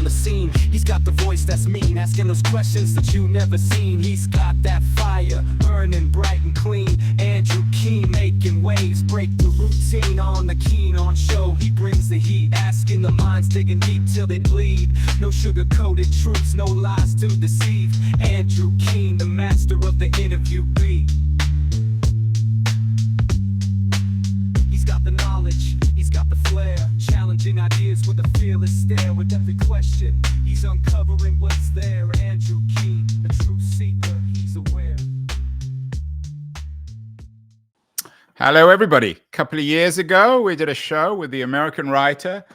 the scene. He's got the voice that's mean, asking those questions that you never seen. He's got that fire, burning bright and clean. Andrew Keen making waves, break the routine on the Keen on show. He brings the heat, asking the minds, digging deep till they bleed. No sugar-coated truths, no lies to deceive. Andrew Keen, the master of the interview beat. He's got the knowledge, he's got the flair, challenging ideas with a fearless stare. With every question, he's uncovering what's there. Andrew Keen, a truth seeker, he's aware. Hello, everybody. A couple of years ago, we did a show with the American writer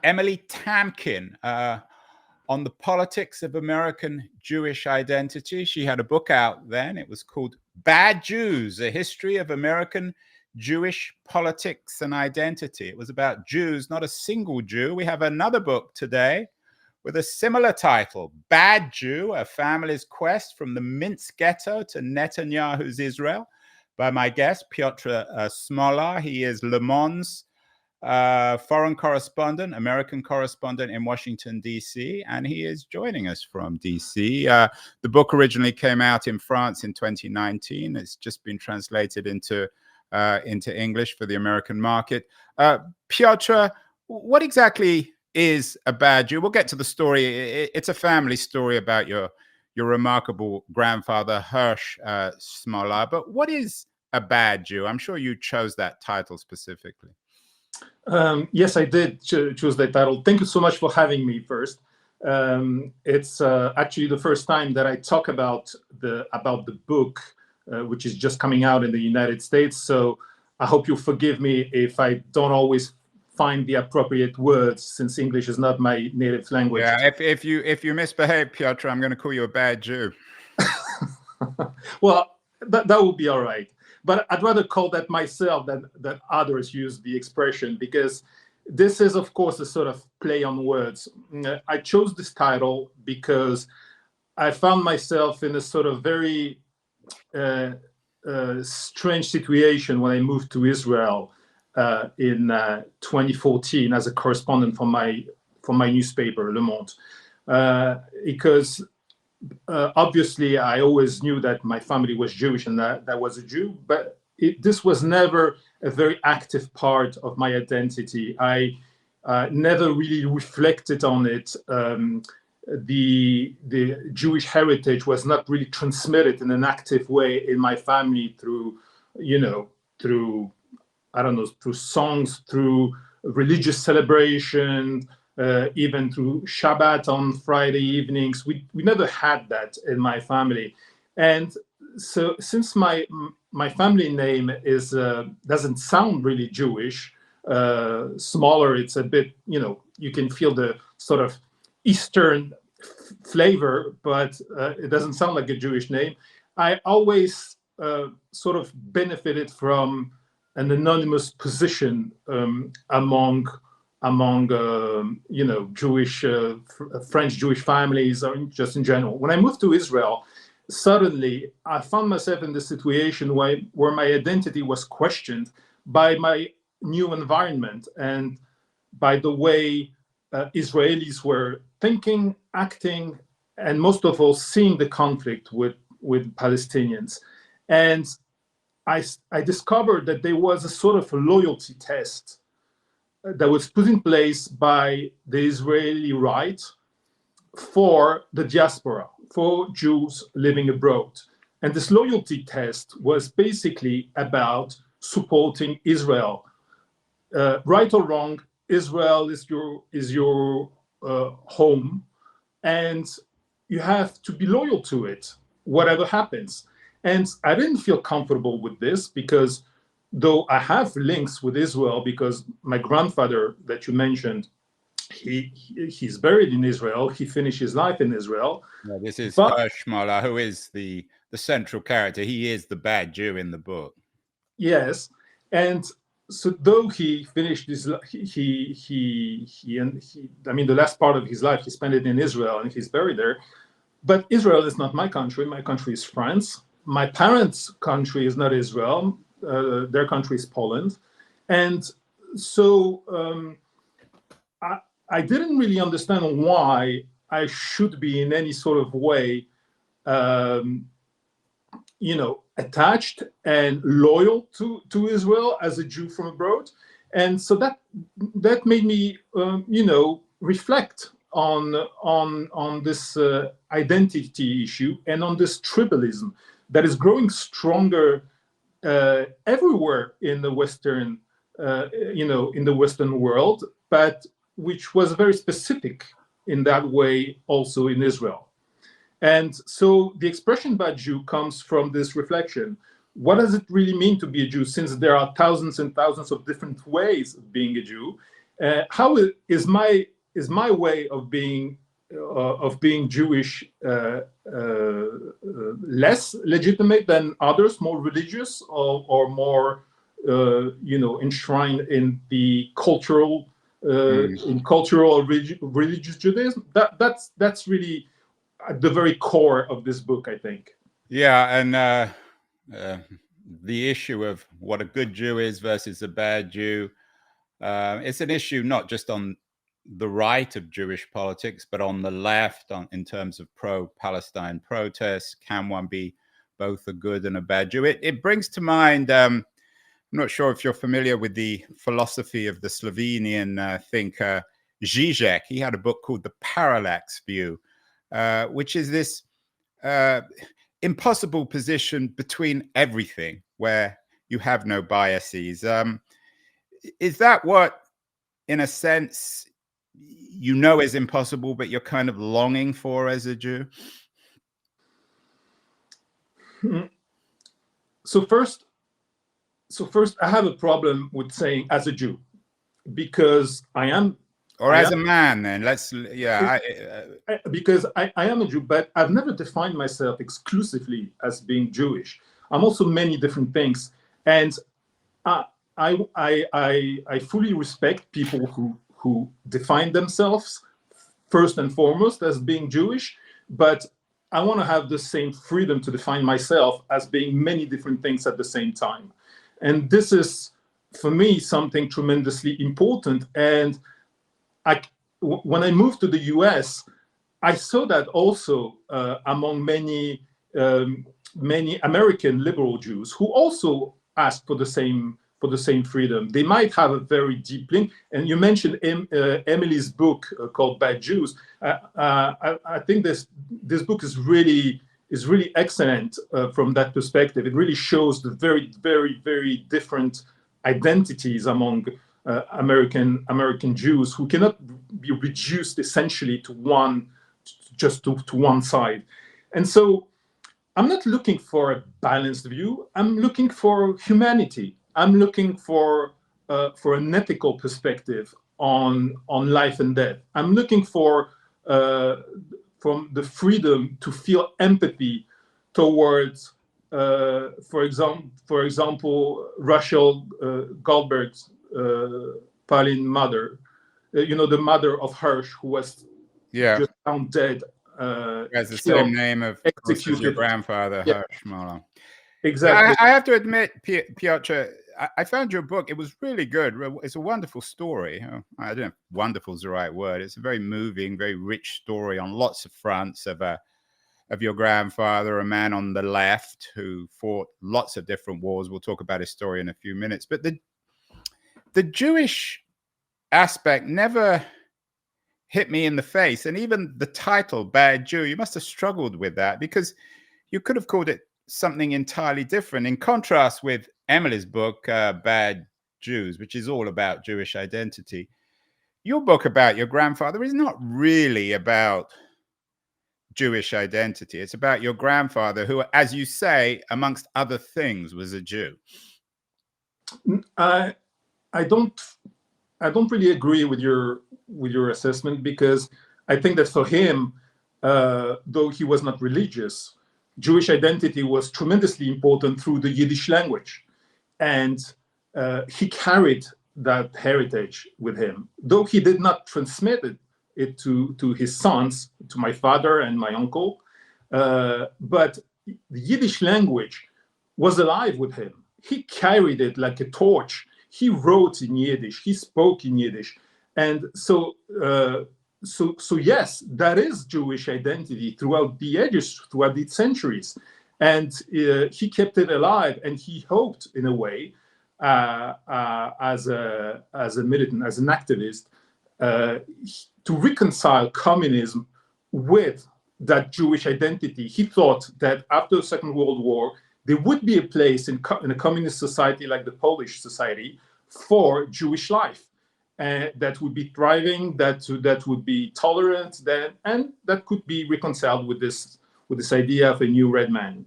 Emily Tamkin on the politics of American Jewish identity. She had a book out then. It was called Bad Jews, A History of American Jewish Politics and Identity. It was about Jews, not a single Jew. We have another book today with a similar title, Bad Jew, A Family's Quest from the Minsk Ghetto to Netanyahu's Israel, by my guest, Piotr Smolar. He is Le Monde's foreign correspondent, American correspondent in Washington, D.C., and he is joining us from D.C. The book originally came out in France in 2019. It's just been translated into English for the American market. Piotr, what exactly is a bad Jew? We'll get to the story. It's a family story about your remarkable grandfather, Hirsch Smolar. But what is a bad Jew? I'm sure you chose that title specifically. Yes, I did choose that title. Thank you so much for having me first. It's actually the first time that I talk about the book, which is just coming out in the United States. So I hope you'll forgive me if I don't always find the appropriate words, since English is not my native language. Yeah, if you misbehave, Piotr, I'm going to call you a bad Jew. Well, that would be all right. But I'd rather call that myself than others use the expression, because this is, of course, a sort of play on words. I chose this title because I found myself in a sort of very strange situation when I moved to Israel in 2014 as a correspondent for my newspaper, Le Monde, because obviously I always knew that my family was Jewish and that I was a Jew, but this was never a very active part of my identity. I never really reflected on it. The Jewish heritage was not really transmitted in an active way in my family through songs, through religious celebration, even through Shabbat on Friday evenings. We never had that in my family. And so since my family name is doesn't sound really Jewish, Smolar, it's a bit, you can feel the sort of Eastern flavor, but it doesn't sound like a Jewish name. I always sort of benefited from an anonymous position among Jewish, French Jewish families, or just in general. When I moved to Israel, suddenly I found myself in the situation where my identity was questioned by my new environment and by the way Israelis were thinking, acting, and most of all, seeing the conflict with Palestinians. And I discovered that there was a sort of a loyalty test that was put in place by the Israeli right for the diaspora, for Jews living abroad. And this loyalty test was basically about supporting Israel. Right or wrong, Israel is your home, and you have to be loyal to it, whatever happens. And I didn't feel comfortable with this, because though I have links with Israel, because my grandfather that you mentioned, he's buried in Israel. He finished his life in Israel. Yeah, this is Hirsch Smolar, who is the central character. He is the bad Jew in the book. Yes, and so though he finished his, the last part of his life he spent it in Israel, and he's buried there. But Israel is not my country. My country is France. My parents' country is not Israel. Their country is Poland. And so I didn't really understand why I should be in any sort of way, attached and loyal to Israel as a Jew from abroad. And so that made me, reflect on this identity issue and on this tribalism that is growing stronger everywhere in the Western, in the Western world, but which was very specific in that way also in Israel. And so the expression bad Jew comes from this reflection. What does it really mean to be a Jew, since there are thousands and thousands of different ways of being a Jew? How is my way of being Jewish less legitimate than others, more religious, or more enshrined in the cultural religious Judaism? That's really at the very core of this book, I think. Yeah, and the issue of what a good Jew is versus a bad Jew, it's an issue not just on the right of Jewish politics, but on the left, in terms of pro-Palestine protests. Can one be both a good and a bad Jew? It brings to mind, I'm not sure if you're familiar with the philosophy of the Slovenian thinker Žižek. He had a book called The Parallax View, which is this impossible position between everything, where you have no biases. Is that what, in a sense, is impossible, but you're kind of longing for as a Jew? So first, I have a problem with saying as a Jew, because I am. Or as a man, then because I am a Jew, but I've never defined myself exclusively as being Jewish. I'm also many different things, and I fully respect people who define themselves first and foremost as being Jewish, but I want to have the same freedom to define myself as being many different things at the same time. And this is, for me, something tremendously important. And when I moved to the US, I saw that also among many American liberal Jews who also asked for the same freedom. They might have a very deep link. And you mentioned Emily's book called Bad Jews. I think this book is really excellent from that perspective. It really shows the very, very, very different identities among American Jews, who cannot be reduced essentially to one side. And so I'm not looking for a balanced view. I'm looking for humanity. I'm looking for an ethical perspective on life and death. I'm looking for from the freedom to feel empathy towards, for example, Rachel Goldberg's Palin mother, the mother of Hirsch, who was just found dead. Has the same name of executed your grandfather, Hirsch Smolar. Exactly. I have to admit, Piotr, I found your book. It was really good. It's a wonderful story. I don't know if wonderful is the right word. It's a very moving, very rich story on lots of fronts of your grandfather, a man on the left who fought lots of different wars. We'll talk about his story in a few minutes. But the Jewish aspect never hit me in the face. And even the title, Bad Jew, you must have struggled with that, because you could have called it something entirely different, in contrast with Emily's book, Bad Jews, which is all about Jewish identity. Your book about your grandfather is not really about Jewish identity. It's about your grandfather, who, as you say, amongst other things, was a Jew. I don't really agree with your assessment, because I think that for him, though he was not religious, Jewish identity was tremendously important through the Yiddish language. And he carried that heritage with him, though he did not transmit it to his sons, to my father and my uncle. But the Yiddish language was alive with him. He carried it like a torch. He wrote in Yiddish, he spoke in Yiddish. And so, so yes, that is Jewish identity throughout the ages, throughout the centuries. And he kept it alive, and he hoped, in a way, as a militant, as an activist, to reconcile communism with that Jewish identity. He thought that after the Second World War, there would be a place in a communist society like the Polish society for Jewish life, that would be thriving, that would be tolerant, and that could be reconciled with this idea of a new red man.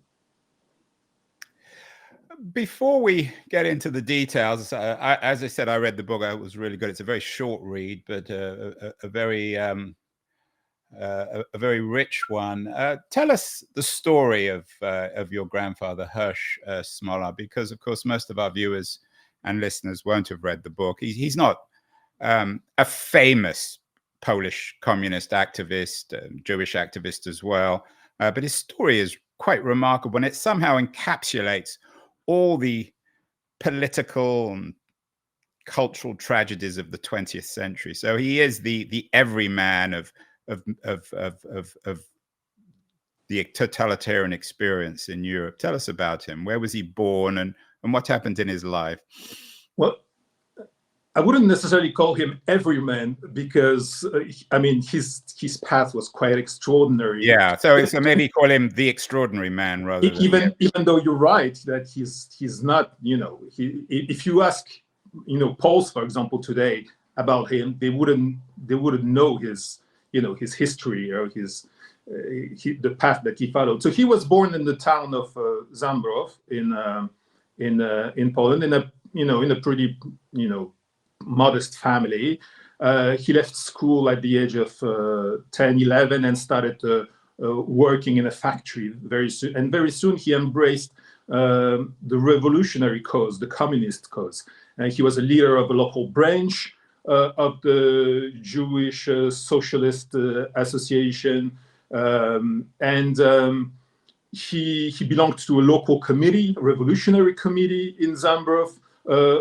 Before we get into the details, as I said, I read the book. It was really good. It's a very short read, but a very rich one. Tell us the story of your grandfather, Hirsch Smolar, because, of course, most of our viewers and listeners won't have read the book. He's not a famous Polish communist activist, Jewish activist as well, but his story is quite remarkable, and it somehow encapsulates all the political and cultural tragedies of the 20th century. So he is the everyman of the totalitarian experience in Europe. Tell us about him. Where was he born, and what happened in his life? Well, I wouldn't necessarily call him everyman, because I mean his path was quite extraordinary. Yeah, so maybe call him the extraordinary man rather than even though you're right that he's not, you know, if you ask, you know, Poles, for example, today about him, they wouldn't know his, you know, his history or the path that he followed. So he was born in the town of Zambrów in Poland, in a pretty, you know, modest family. He left school at the age of 10, 11 and started working in a factory very soon. And very soon he embraced the revolutionary cause, the communist cause. And he was a leader of a local branch of the Jewish Socialist Association. He belonged to a local committee, a revolutionary committee in Zambrów,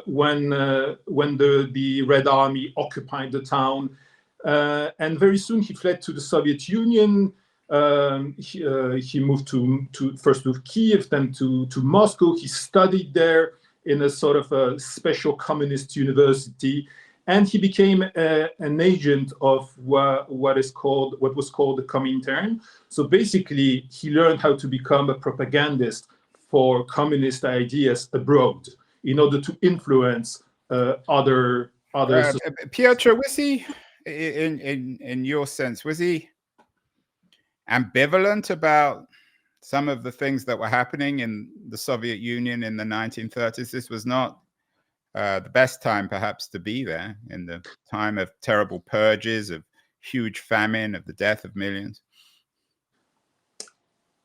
when the Red Army occupied the town, and very soon he fled to the Soviet Union. He moved first to Kiev, then to Moscow. He studied there in a sort of a special communist university, and he became an agent of what was called the Comintern. So basically, he learned how to become a propagandist for communist ideas abroad, in order to influence others. Piotr, was he, in your sense, was he ambivalent about some of the things that were happening in the Soviet Union in the 1930s? This was not the best time, perhaps, to be there, in the time of terrible purges, of huge famine, of the death of millions.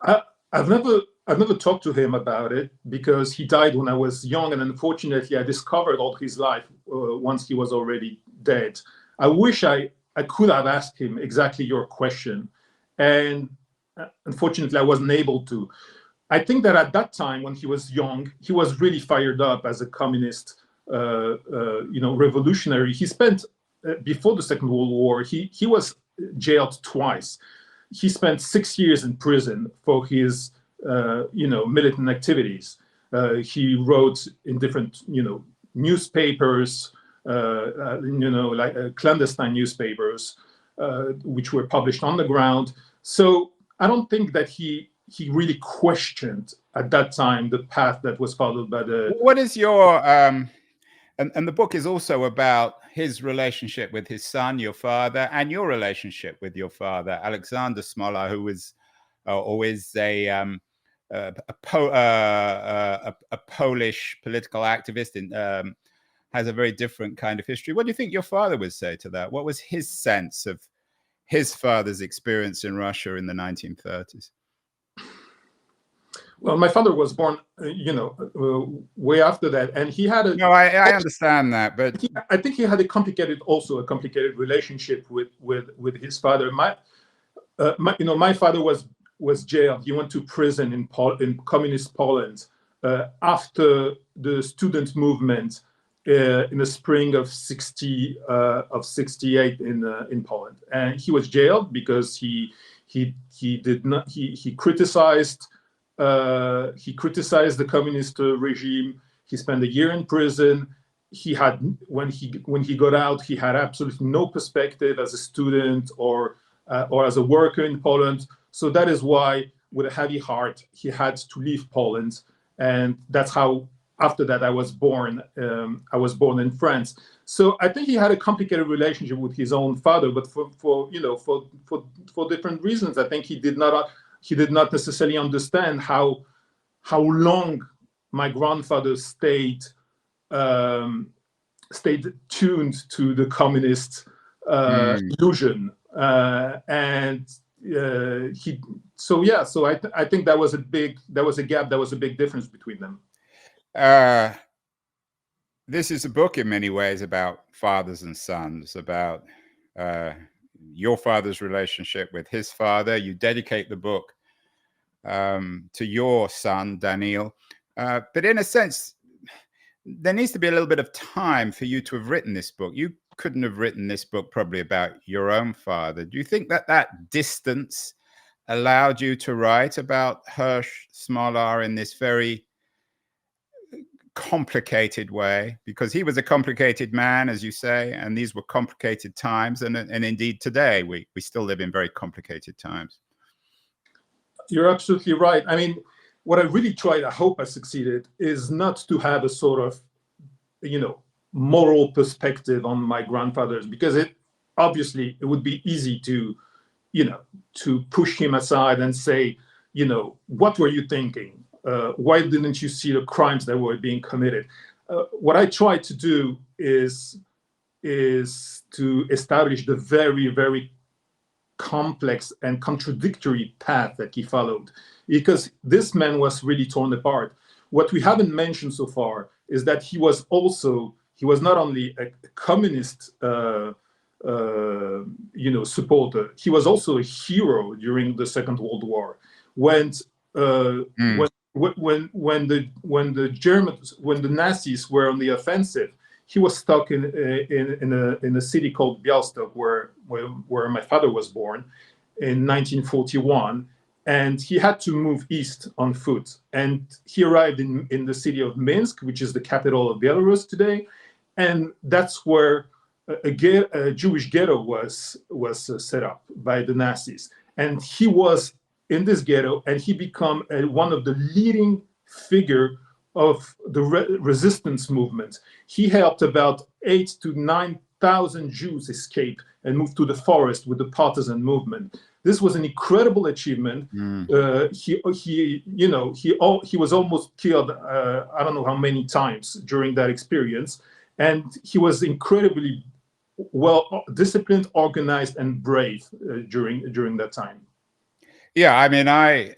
I've never talked to him about it, because he died when I was young, and unfortunately I discovered all his life once he was already dead. I wish I could have asked him exactly your question, and unfortunately I wasn't able to. I think that at that time, when he was young, he was really fired up as a communist, revolutionary. He spent, before the Second World War, he was jailed twice. He spent 6 years in prison for his militant activities. He wrote in different, newspapers, clandestine newspapers, which were published on the ground. So I don't think that he really questioned at that time the path that was followed by the. What is your and the book is also about his relationship with his son, your father, and your relationship with your father, Alexander Smolar, who was or is a Polish political activist and has a very different kind of history. What do you think your father would say to that? What was his sense of his father's experience in Russia in the 1930s? Well, my father was born, way after that, and he had a. No, I understand that, but I think he had a complicated relationship with his father. My father was jailed. He went to prison in communist Poland after the student movement in the spring of 68 in Poland, and he was jailed because he criticized the communist regime. He spent a year in prison. He had when he got out, he had absolutely no perspective as a student or as a worker in Poland. So that is why, with a heavy heart, he had to leave Poland, and that's how. After that, I was born in France. So I think he had a complicated relationship with his own father, but for different reasons. I think he did not necessarily understand how long my grandfather stayed tuned to the communist illusion, and he. So yeah, so I think there was a gap, there was a big difference between them. This is a book in many ways about fathers and sons, about your father's relationship with his father. You dedicate the book to your son, Daniil. But in a sense, there needs to be a little bit of time for you to have written this book. You couldn't have written this book probably about your own father. Do you think that distance allowed you to write about Hirsch Smolar in this very complicated way, because he was a complicated man, as you say, and these were complicated times, and indeed today we still live in very complicated times? You're absolutely right. I mean, what I really tried, I hope I succeeded, is not to have a sort of, moral perspective on my grandfathers, because it would be easy to push him aside and say, what were you thinking? Why didn't you see the crimes that were being committed? What I tried to do is to establish the very, very complex and contradictory path that he followed, because this man was really torn apart. What we haven't mentioned so far is that he was not only a communist supporter, he was also a hero during the Second World War. When the Nazis were on the offensive, he was stuck in a city called Białystok, where my father was born in 1941, and he had to move east on foot. And he arrived in the city of Minsk, which is the capital of Belarus today, and that's where a Jewish ghetto was set up by the Nazis. And he was in this ghetto, and he became one of the leading figure of the resistance movement. He helped about 8,000 to 9,000 Jews escape and move to the forest with the partisan movement. This was an incredible achievement. He was almost killed, I don't know how many times during that experience, and he was incredibly well disciplined, organized, and brave during that time. Yeah, I mean, I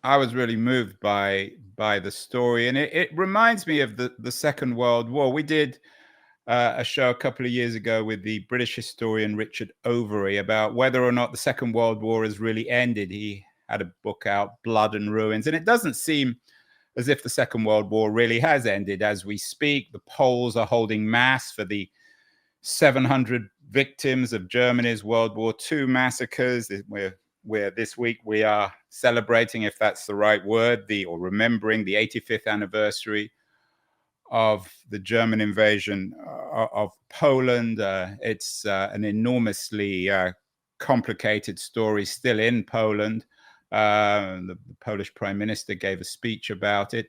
was really moved by the story, and it reminds me of the Second World War. We did a show a couple of years ago with the British historian Richard Overy about whether or not the Second World War has really ended. He had a book out, Blood and Ruins, and it doesn't seem as if the Second World War really has ended as we speak. The Poles are holding mass for the 700 victims of Germany's World War II massacres. Where this week we are celebrating, if that's the right word, or remembering the 85th anniversary of the German invasion of Poland. It's an enormously complicated story still in Poland. The Polish Prime Minister gave a speech about it.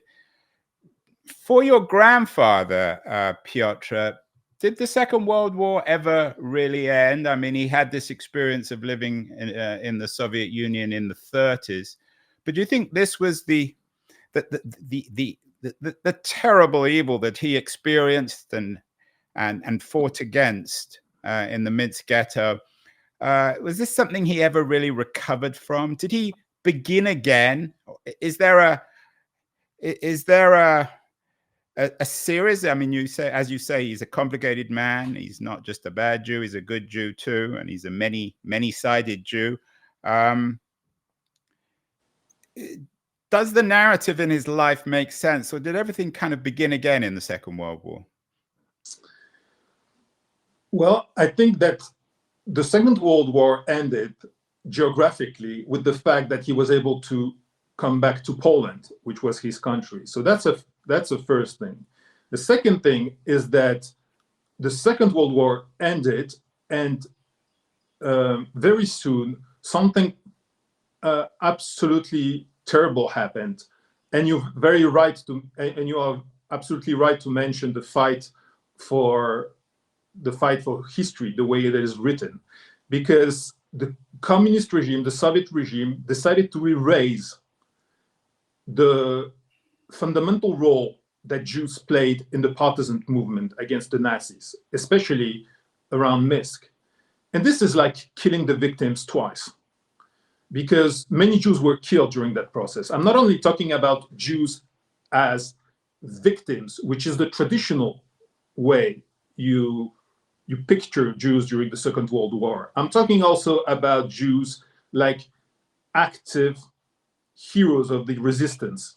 For your grandfather, Piotr, did the Second World War ever really end? I mean, he had this experience of living in the Soviet Union in the 30s, but do you think this was the terrible evil that he experienced and fought against in the Minsk ghetto? Was this something he ever really recovered from? Did he begin again? Is there a series? I mean, as you say, he's a complicated man. He's not just a bad Jew; he's a good Jew too, and he's a many-sided Jew. does the narrative in his life make sense, or did everything kind of begin again in the Second World War? Well, I think that the Second World War ended geographically with the fact that he was able to come back to Poland, which was his country. So that's a first thing. The second thing is that the Second World War ended, and very soon something absolutely terrible happened. And you are absolutely right to mention the fight for history, the way it is written, because the communist regime, the Soviet regime, decided to erase the fundamental role that Jews played in the partisan movement against the Nazis, especially around Minsk. And this is like killing the victims twice, because many Jews were killed during that process. I'm not only talking about Jews as victims, which is the traditional way you picture Jews during the Second World War. I'm talking also about Jews like active heroes of the resistance.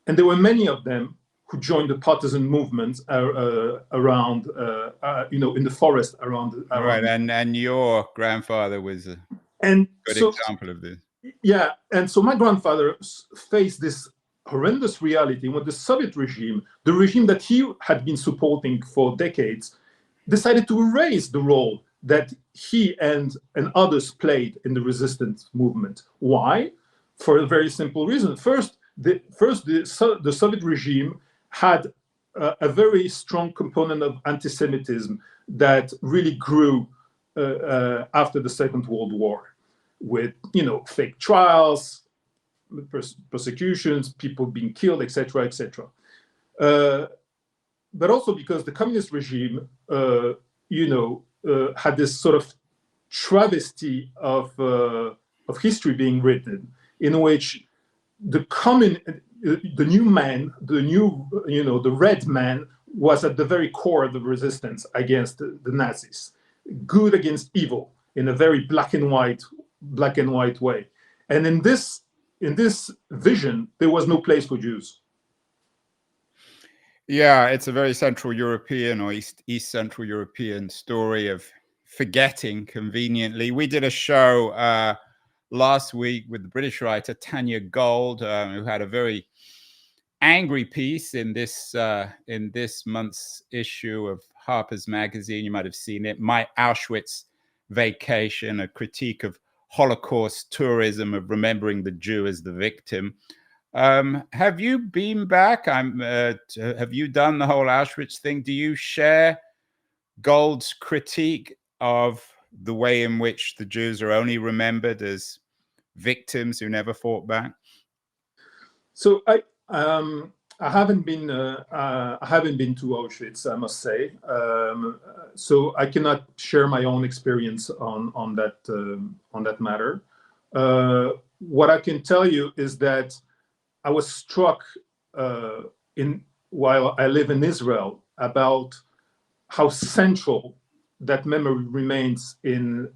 And there were many of them who joined the partisan movements around, in the forest around. Right, and your grandfather was a good example of this. Yeah, and so my grandfather faced this horrendous reality when the Soviet regime, the regime that he had been supporting for decades, decided to erase the role that he and others played in the resistance movement. Why? For a very simple reason. First, the Soviet regime had a very strong component of anti-Semitism that really grew after the Second World War, with fake trials, persecutions, people being killed, etc., etc. But also because the communist regime, had this sort of travesty of history being written, in which the red man was at the very core of the resistance against the Nazis, good against evil, in a very black and white way. And in this vision, there was no place for Jews. Yeah, it's a very Central European or East Central European story of forgetting conveniently. We did a show last week with the British writer Tanya Gold, who had a very angry piece in this month's issue of Harper's Magazine. You might have seen it, My Auschwitz Vacation, a critique of Holocaust tourism, of remembering the Jew as the victim. Have you been back? Have you done the whole Auschwitz thing? Do you share Gold's critique of the way in which the Jews are only remembered as victims who never fought back? So I haven't been to Auschwitz, I must say. So I cannot share my own experience on that matter. What I can tell you is that I was struck while I live in Israel about how central that memory remains in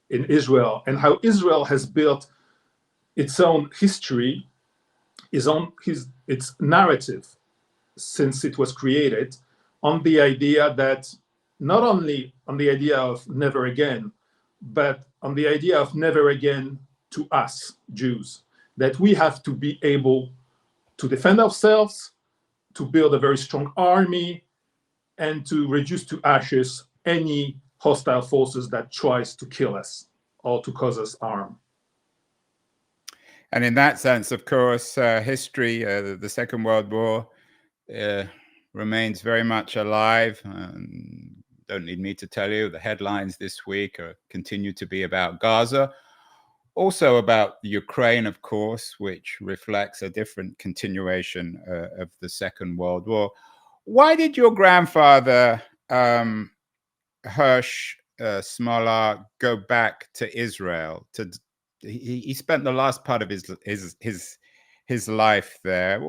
Israel, and how Israel has built its own history, its narrative since it was created, on the idea that not only on the idea of never again, but on the idea of never again to us Jews, that we have to be able to defend ourselves, to build a very strong army, and to reduce to ashes any hostile forces that tries to kill us or to cause us harm. And in that sense, of course, history, the Second World War, remains very much alive. Don't need me to tell you, the headlines this week continue to be about Gaza. Also about Ukraine, of course, which reflects a different continuation of the Second World War. Why did your grandfather, Hirsch Smolar, go back to Israel? He spent the last part of his life there.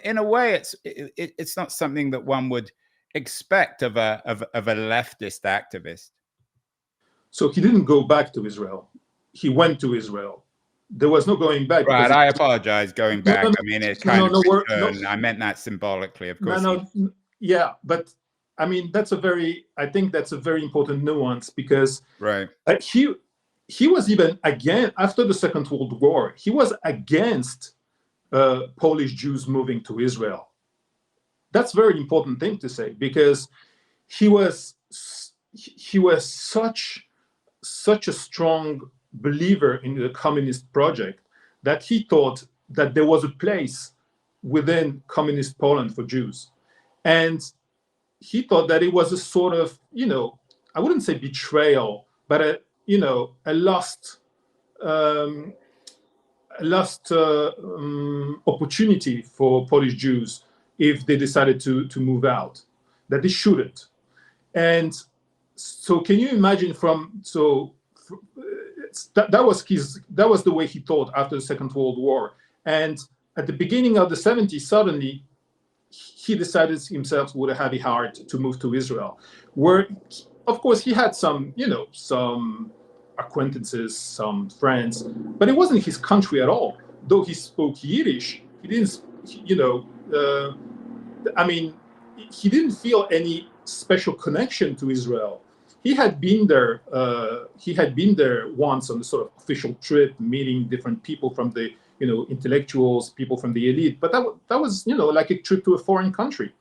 In a way, it's not something that one would expect of a leftist activist. So he didn't go back to Israel. He went to Israel. there was no going back. Right, I apologize. Going back, I mean, it kind of returned. I meant that symbolically, of course. Yeah, but I mean, I think that's a very important nuance, because right. He was even again, after the Second World War, he was against Polish Jews moving to Israel. That's a very important thing to say, because he was such a strong believer in the communist project that he thought that there was a place within communist Poland for Jews. And he thought that it was a sort of, I wouldn't say betrayal, but a lost opportunity for Polish Jews if they decided to move out, that they shouldn't. And so, can you imagine that was the way he thought after the Second World War. And at the beginning of the 70s, suddenly he decided himself with a heavy heart to move to Israel, where, of course, he had some acquaintances, some friends, but it wasn't his country at all. Though he spoke Yiddish, he didn't, he didn't feel any special connection to Israel. He had been there. Once on a sort of official trip, meeting different people from the, intellectuals, people from the elite. But that was, like a trip to a foreign country.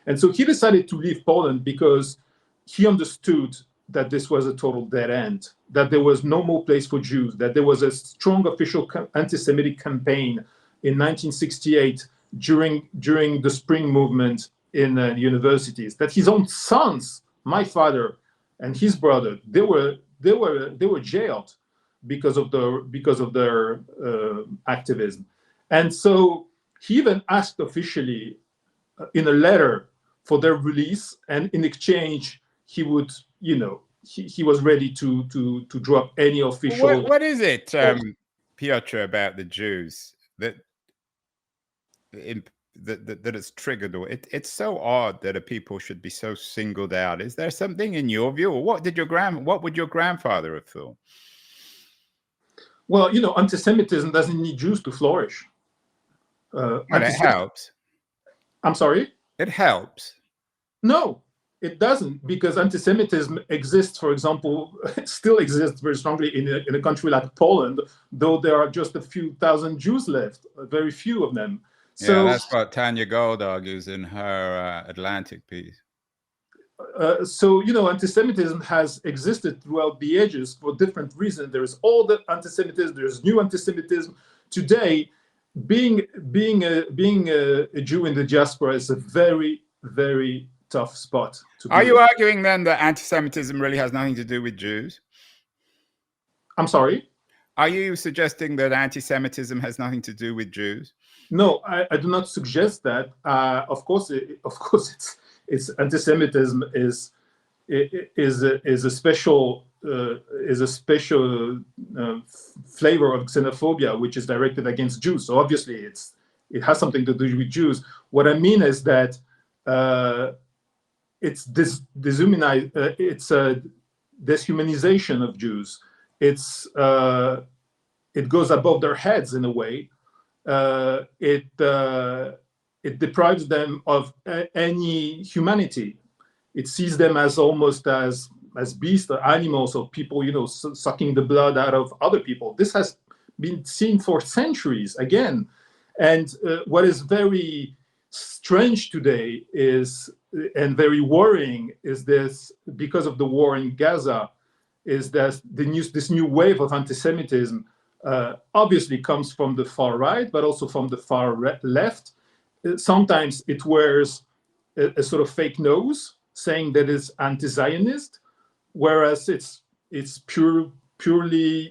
And so he decided to leave Poland because he understood that this was a total dead end, that there was no more place for Jews, that there was a strong official anti-Semitic campaign in 1968 during the Spring Movement in universities, that his own sons, my father and his brother, they were jailed because of their activism. And so he even asked officially in a letter for their release, and in exchange he would, he was ready to drop any official. What is it, Piotr, about the Jews that it's triggered? Or it's so odd that a people should be so singled out. Is there something in your view, or what would your grandfather have thought? Well, anti-Semitism doesn't need Jews to flourish. Well, it helps. I'm sorry? It helps. No, it doesn't, because anti-Semitism exists, for example, still exists very strongly in a country like Poland, though there are just a few thousand Jews left, very few of them. So, yeah, that's what Tanya Gold argues in her Atlantic piece. So, anti-Semitism has existed throughout the ages for different reasons. There is old anti-Semitism, there's new anti-Semitism. Today, being a Jew in the diaspora is a very, very tough spot to be. Are you arguing then that anti-Semitism really has nothing to do with Jews? I'm sorry? Are you suggesting that anti-Semitism has nothing to do with Jews? No, I do not suggest that. Of course, it's anti-Semitism is a special flavor of xenophobia, which is directed against Jews. So obviously, it has something to do with Jews. What I mean is that it's it's a deshumanization of Jews. It goes above their heads in a way. It deprives them of any humanity. It sees them as almost as beasts or animals, or people, sucking the blood out of other people. This has been seen for centuries again. And what is very strange today and very worrying is this, because of the war in Gaza, is that this new wave of anti-Semitism obviously comes from the far right, but also from the far left. Sometimes it wears a sort of fake nose, saying that it's anti-Zionist, whereas it's purely,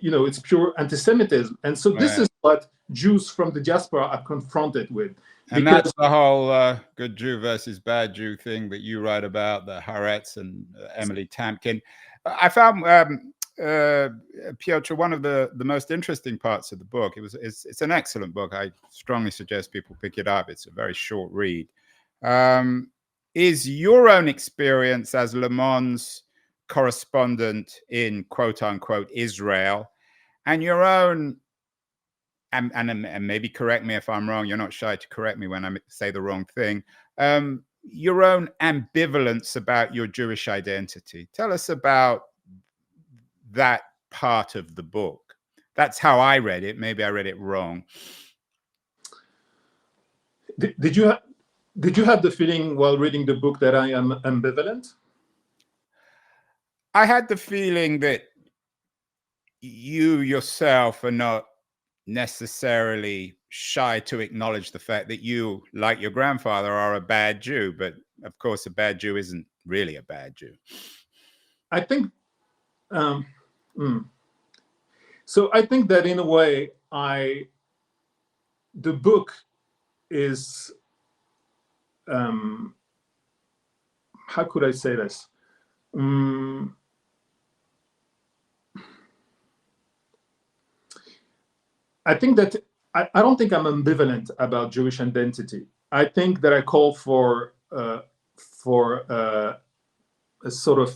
it's pure anti-Semitism. And so this is what Jews from the diaspora are confronted with. And that's the whole good Jew versus bad Jew thing that you write about, the Haaretz and Emily Tamkin. I found, Piotr, one of the most interesting parts of the book. It's an excellent book. I strongly suggest people pick it up. It's a very short read. Is your own experience as Le Monde's correspondent in quote unquote Israel, and your own and maybe correct me if I'm wrong. You're not shy to correct me when I say the wrong thing. Your own ambivalence about your Jewish identity. Tell us about that part of the book. That's how I read it. Maybe I read it wrong. Did you have the feeling while reading the book that I am ambivalent? I had the feeling that you yourself are not necessarily shy to acknowledge the fact that you, like your grandfather, are a bad Jew. But of course, a bad Jew isn't really a bad Jew. I think, so I think that in a way, the book is, how could I say this? I think that I don't think I'm ambivalent about Jewish identity. I think that I call for a sort of,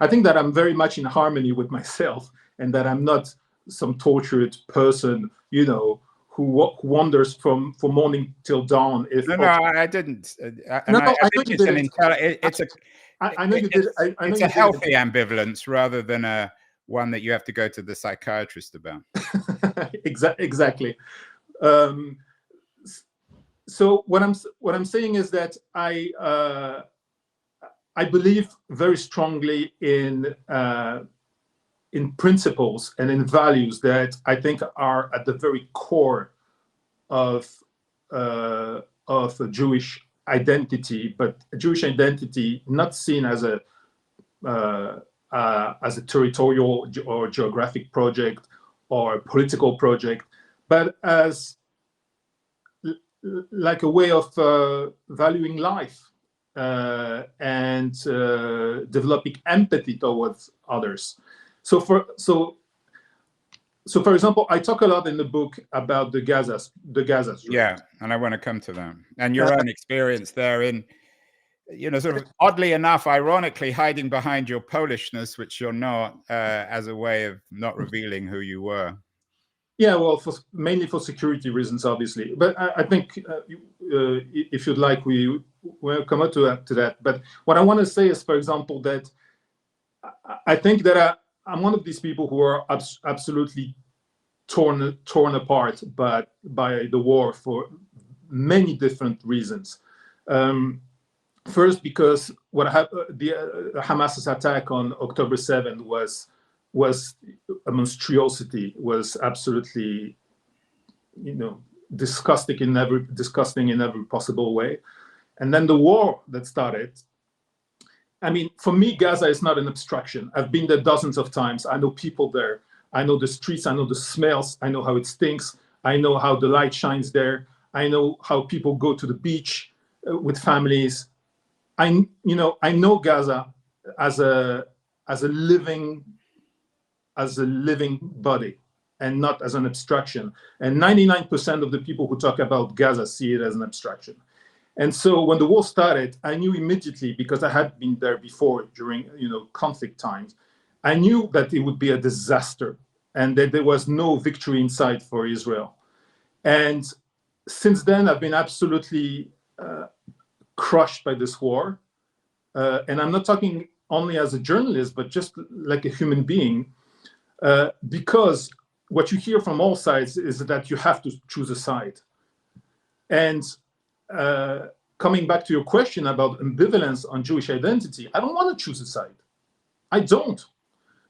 I think that I'm very much in harmony with myself, and that I'm not some tortured person, you know, who wanders from morning till dawn. No, I didn't. I know you didn't. I know you did. It's a healthy ambivalence rather than one that you have to go to the psychiatrist about. Exactly. So what I'm saying is that I believe very strongly in principles and in values that I think are at the very core of a Jewish identity, but a Jewish identity not seen as a territorial or geographic project or a political project, but as like a way of valuing life and developing empathy towards others. So for example, I talk a lot in the book about the Gaza Strip. Yeah, and I want to come to that and your own experience there in, you know, sort of oddly enough, ironically, hiding behind your Polishness, which you're not, as a way of not revealing who you were. Yeah, well, mainly for security reasons, obviously. But I think if you'd like, we'll come up to that. But what I want to say is, for example, that I think that I'm one of these people who are absolutely torn apart by the war for many different reasons. First, because the Hamas's attack on October 7th was a monstrosity, was absolutely, you know, disgusting in every possible way. And then the war that started. I mean, for me, Gaza is not an abstraction. I've been there dozens of times. I know people there. I know the streets. I know the smells. I know how it stinks. I know how the light shines there. I know how people go to the beach with families. I know Gaza as a living body and not as an abstraction. And 99% of the people who talk about Gaza see it as an abstraction. And so when the war started, I knew immediately, because I had been there before during, you know, conflict times, I knew that it would be a disaster and that there was no victory in sight for Israel. And since then, I've been absolutely crushed by this war. And I'm not talking only as a journalist, but just like a human being, because what you hear from all sides is that you have to choose a side. And coming back to your question about ambivalence on Jewish identity, I don't want to choose a side. I don't,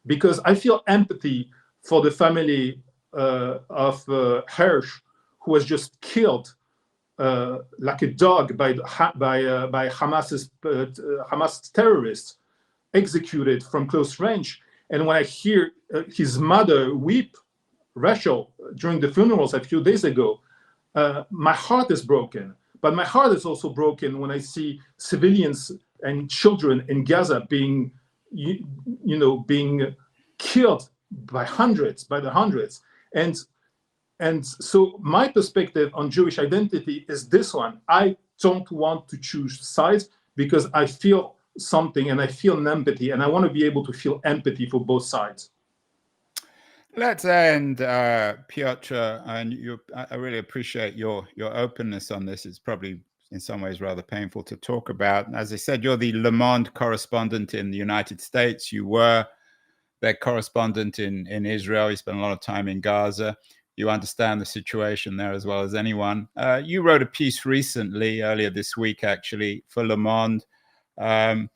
because I feel empathy for the family of Hirsch, who was just killed like a dog by Hamas's terrorists, executed from close range. And when I hear his mother weep, Rachel, during the funerals a few days ago, my heart is broken. But my heart is also broken when I see civilians and children in Gaza being killed by the hundreds. And so my perspective on Jewish identity is this one. I don't want to choose sides because I feel something and I feel an empathy, and I want to be able to feel empathy for both sides. Let's end, Piotr, and I really appreciate your openness on this. It's probably in some ways rather painful to talk about. As I said, you're the Le Monde correspondent in the United States. You were their correspondent in Israel. You spent a lot of time in Gaza. You understand the situation there as well as anyone. You wrote a piece recently, earlier this week actually, for Le Monde on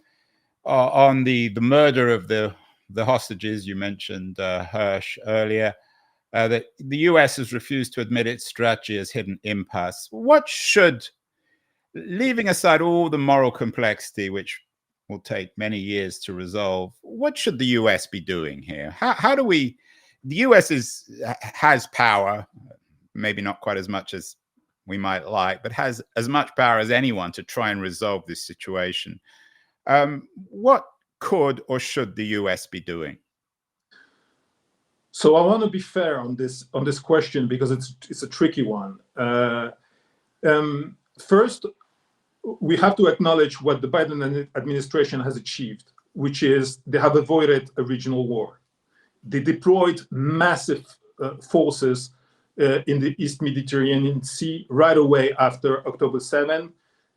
the murder of the hostages. You mentioned Hirsch earlier. That the US has refused to admit its strategy has hit an impasse. What should, leaving aside all the moral complexity, which will take many years to resolve, what should the US be doing here? How do we, the US has power, maybe not quite as much as we might like, but has as much power as anyone to try and resolve this situation. What could or should the US be doing? So I want to be fair on this question because it's a tricky one. First, we have to acknowledge what the Biden administration has achieved, which is they have avoided a regional war. They deployed massive forces in the East Mediterranean Sea right away after October 7.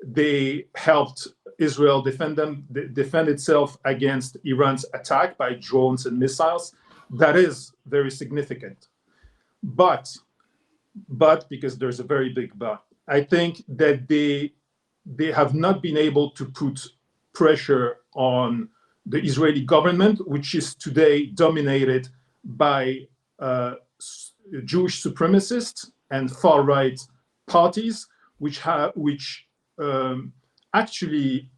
They helped Israel defend itself against Iran's attack by drones and missiles. That is very significant. But because there's a very big but, I think that they have not been able to put pressure on the Israeli government, which is today dominated by Jewish supremacists and far-right parties, which actually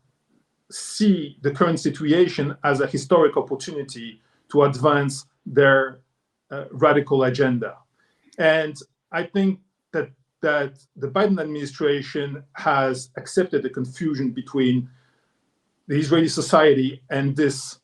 see the current situation as a historic opportunity to advance their radical agenda. And I think that the Biden administration has accepted the confusion between the Israeli society and this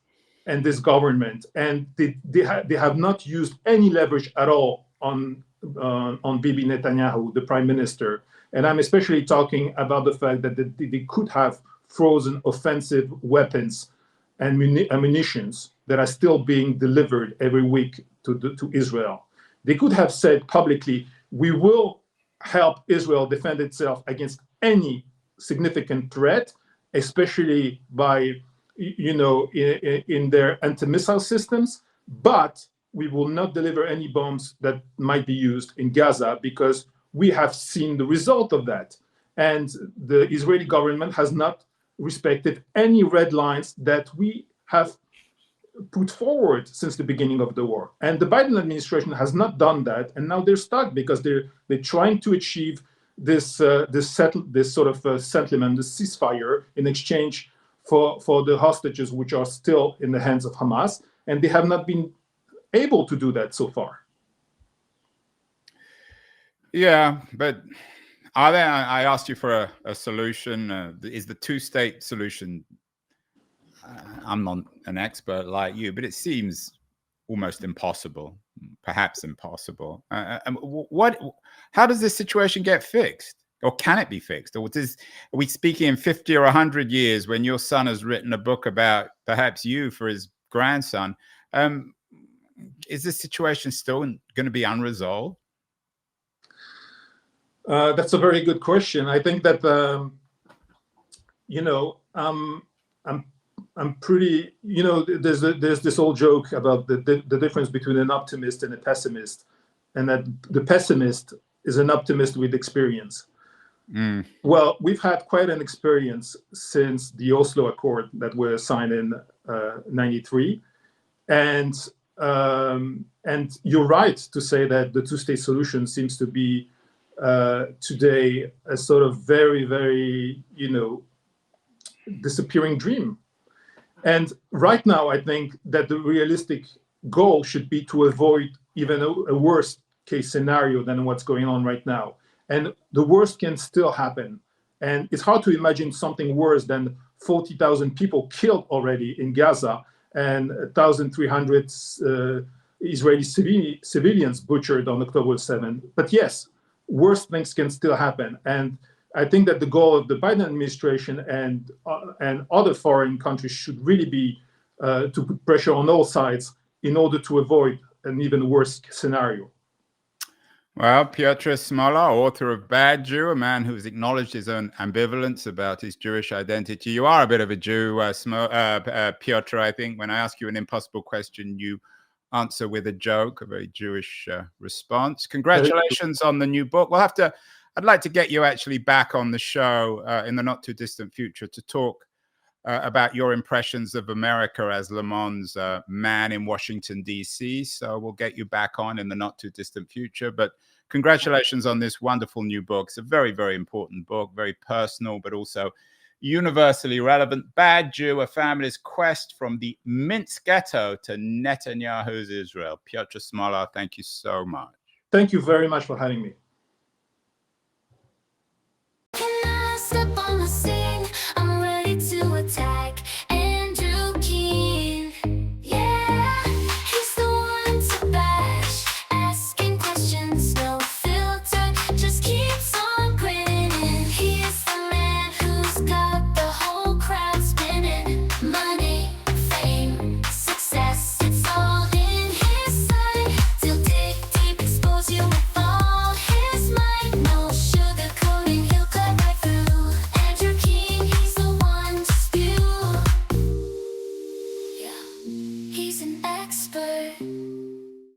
government, and they have not used any leverage at all on Bibi Netanyahu, the prime minister. And I'm especially talking about the fact that they could have frozen offensive weapons and munitions that are still being delivered every week to Israel. They could have said publicly, we will help Israel defend itself against any significant threat, especially by, in their anti-missile systems, but we will not deliver any bombs that might be used in Gaza because we have seen the result of that. And the Israeli government has not respected any red lines that we have put forward since the beginning of the war. And the Biden administration has not done that, and now they're stuck because they're trying to achieve this sort of settlement, this ceasefire, in exchange for the hostages which are still in the hands of Hamas, and they have not been able to do that so far. Yeah, but I asked you for a solution. Is the two-state solution? I'm not an expert like you, but it seems almost impossible, perhaps impossible. How does this situation get fixed? Or can it be fixed? Or are we speaking in 50 or 100 years when your son has written a book about perhaps you for his grandson? Is this situation still going to be unresolved? That's a very good question. I think that, I'm pretty, there's this old joke about the difference between an optimist and a pessimist, and that the pessimist is an optimist with experience. Mm. Well, we've had quite an experience since the Oslo Accord that were signed in 93. And you're right to say that the two-state solution seems to be today a sort of very, very, disappearing dream. And right now, I think that the realistic goal should be to avoid even a worst case scenario than what's going on right now. And the worst can still happen. And it's hard to imagine something worse than 40,000 people killed already in Gaza and 1,300 Israeli civilians butchered on October 7. But yes, worse things can still happen. And I think that the goal of the Biden administration and other foreign countries should really be to put pressure on all sides in order to avoid an even worse scenario. Well, Piotr Smolar, author of Bad Jew, a man who's acknowledged his own ambivalence about his Jewish identity. You are a bit of a Jew, Piotr, I think. When I ask you an impossible question, you answer with a joke, a very Jewish response. Congratulations on the new book. I'd like to get you actually back on the show in the not too distant future to talk about your impressions of America as Le Monde's man in Washington, D.C. So we'll get you back on in the not too distant future. But congratulations on this wonderful new book. It's a very, very important book, very personal, but also universally relevant. Bad Jew, a family's quest from the Minsk ghetto to Netanyahu's Israel. Piotr Smolar, thank you so much. Thank you very much for having me. Attack Andrew Keane. Yeah, he's the one to bash. Asking questions, no filter, just keeps on grinning. He is the man who's got the whole crowd spinning. Money, fame, success, it's all in his sight. He'll dig deep, expose you with all his might. No sugarcoating, he'll cut right through. Andrew Keane, he's the one to spew. Yeah, he's an expert.